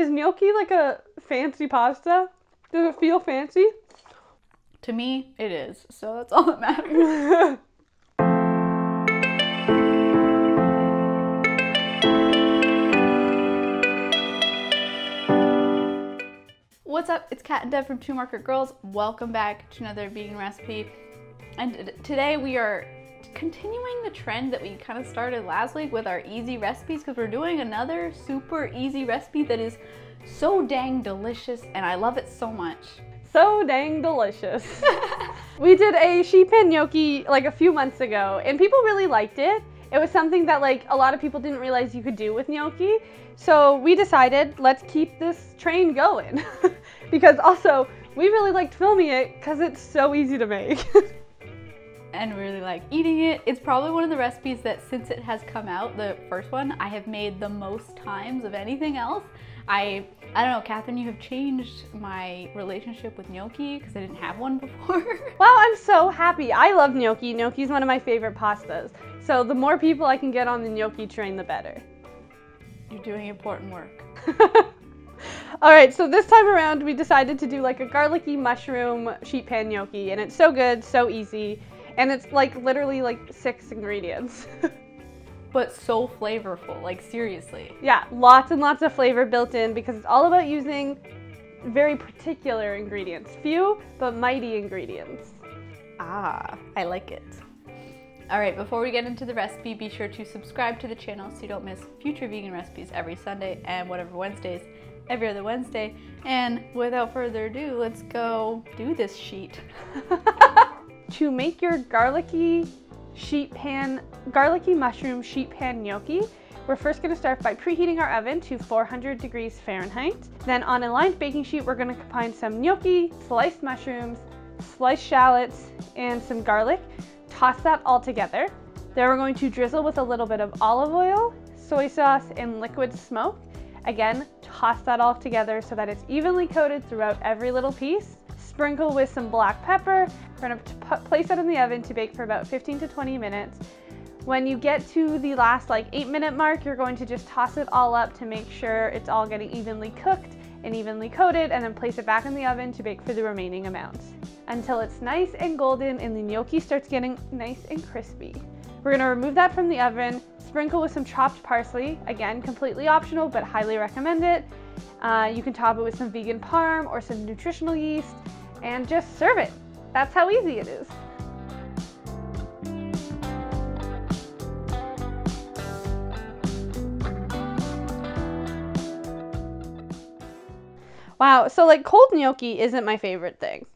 is gnocchi like a fancy pasta? Does it feel fancy? To me, it is. So that's all that matters. What's up? It's Kat and Deb from Two Market Girls. Welcome back to another vegan recipe. And today we are continuing the trend that we kind of started last week with our easy recipes, because we're doing another super easy recipe that is so dang delicious and I love it so much. So dang delicious. We did a sheet pan gnocchi like a few months ago and people really liked it. It was something that like a lot of people didn't realize you could do with gnocchi. So we decided, let's keep this train going. Because also, we really liked filming it because it's so easy to make. And really like eating it. It's probably one of the recipes that since it has come out, the first one, I have made the most times of anything else. I don't know, Catherine, you have changed my relationship with gnocchi because I didn't have one before. Well, I'm so happy. I love gnocchi. Gnocchi is one of my favorite pastas. So the more people I can get on the gnocchi train, the better. You're doing important work. All right, so this time around, we decided to do like a garlicky mushroom sheet pan gnocchi, and it's so good, so easy, and it's like literally like 6 ingredients. But so flavorful, like seriously. Yeah, lots and lots of flavor built in because it's all about using very particular ingredients. Few, but mighty ingredients. Ah, I like it. All right, before we get into the recipe, be sure to subscribe to the channel so you don't miss future vegan recipes every Sunday and whatever Wednesdays, every other Wednesday. And without further ado, let's go do this sheet. To make your garlicky mushroom sheet pan gnocchi, we're first going to start by preheating our oven to 400 degrees Fahrenheit. Then on a lined baking sheet, we're going to combine some gnocchi, sliced mushrooms, sliced shallots, and some garlic. Toss that all together. Then we're going to drizzle with a little bit of olive oil, soy sauce, and liquid smoke. Again, toss that all together so that it's evenly coated throughout every little piece. Sprinkle with some black pepper. We're going to place that in the oven to bake for about 15 to 20 minutes. When you get to the last like 8-minute mark, you're going to just toss it all up to make sure it's all getting evenly cooked and evenly coated, and then place it back in the oven to bake for the remaining amounts until it's nice and golden and the gnocchi starts getting nice and crispy. We're going to remove that from the oven, sprinkle with some chopped parsley, again completely optional but highly recommend it. You can top it with some vegan parm or some nutritional yeast and just serve it. That's how easy it is. Wow, so like cold gnocchi isn't my favorite thing.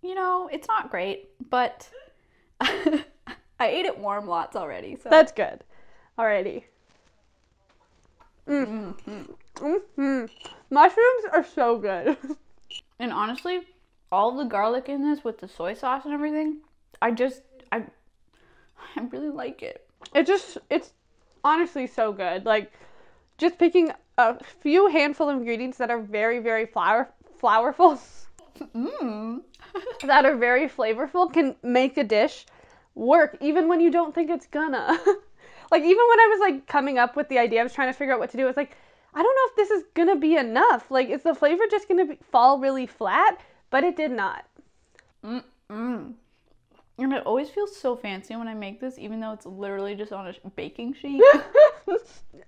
You know, it's not great, but I ate it warm lots already. So that's good. Alrighty. Mushrooms are so good. And honestly, all the garlic in this with the soy sauce and everything, I really like it. It's honestly so good. Like, just picking a few handful of ingredients that are very, very flourful, that are very flavorful can make a dish work even when you don't think it's gonna. Like, even when I was like coming up with the idea, I was trying to figure out what to do. It's like, I don't know if this is gonna be enough. Like, is the flavor just gonna fall really flat? But it did not. And it always feels so fancy when I make this, even though it's literally just on a baking sheet.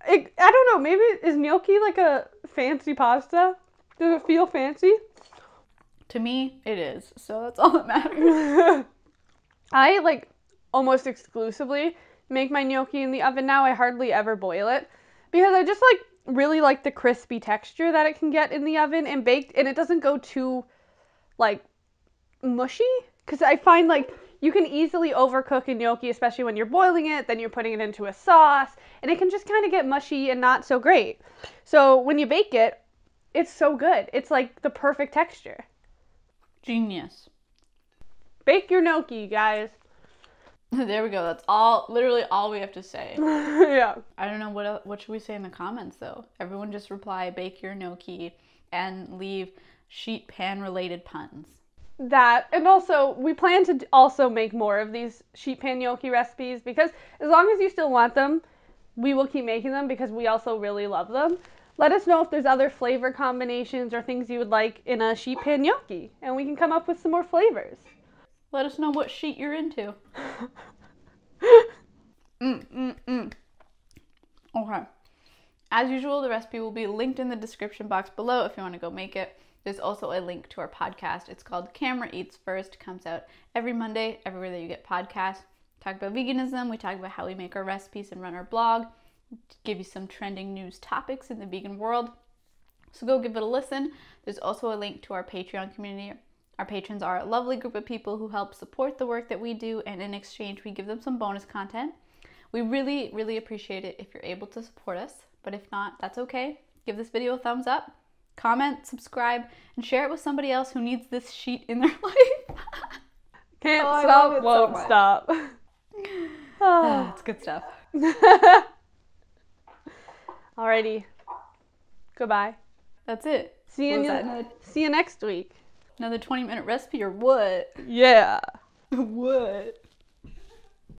I don't know, maybe is gnocchi like a fancy pasta? Does it feel fancy? To me, it is. So that's all that matters. I like almost exclusively make my gnocchi in the oven now. I hardly ever boil it because I just like really like the crispy texture that it can get in the oven and baked, and it doesn't go too like mushy, because I find like you can easily overcook a gnocchi, especially when you're boiling it, then you're putting it into a sauce, and it can just kind of get mushy and not so great. So when you bake it, it's so good. It's like the perfect texture. Genius. Bake your gnocchi, guys. There we go. That's all, literally all we have to say. Yeah. I don't know what should we say in the comments though. Everyone just reply bake your gnocchi and leave sheet pan related puns. That, and also we plan to also make more of these sheet pan gnocchi recipes, because as long as you still want them, we will keep making them because we also really love them. Let us know if there's other flavor combinations or things you would like in a sheet pan gnocchi, and we can come up with some more flavors. Let us know what sheet you're into. Okay. As usual, the recipe will be linked in the description box below if you want to go make it. There's also a link to our podcast. It's called Camera Eats First. It comes out every Monday, everywhere that you get podcasts. We talk about veganism. We talk about how we make our recipes and run our blog. Give you some trending news topics in the vegan world. So go give it a listen. There's also a link to our Patreon community. Our patrons are a lovely group of people who help support the work that we do, and in exchange, we give them some bonus content. We really, really appreciate it if you're able to support us, but if not, that's okay. Give this video a thumbs up, comment, subscribe, and share it with somebody else who needs this sheet in their life. Can't stop, won't stop. It's good stuff. Alrighty. Goodbye. That's it. See you next week. Another 20-minute recipe or what? Yeah. What?